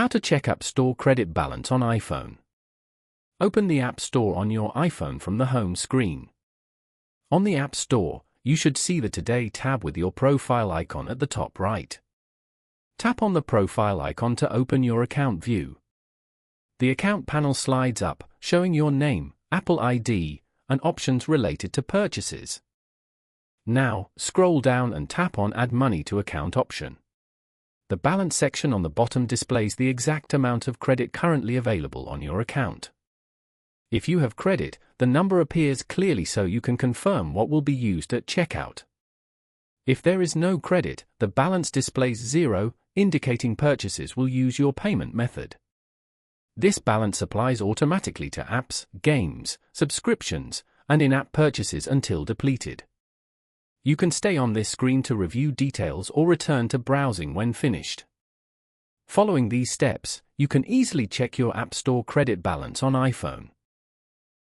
How to check App Store credit balance on iPhone. Open the App Store on your iPhone from the home screen. On the App Store, you should see the Today tab with your profile icon at the top right. Tap on the profile icon to open your account view. The account panel slides up, showing your name, Apple ID, and options related to purchases. Now, scroll down and tap on Add Money to Account option. The balance section on the bottom displays the exact amount of credit currently available on your account. If you have credit, the number appears clearly so you can confirm what will be used at checkout. If there is no credit, the balance displays 0, indicating purchases will use your payment method. This balance applies automatically to apps, games, subscriptions, and in-app purchases until depleted. You can stay on this screen to review details or return to browsing when finished. Following these steps, you can easily check your App Store credit balance on iPhone.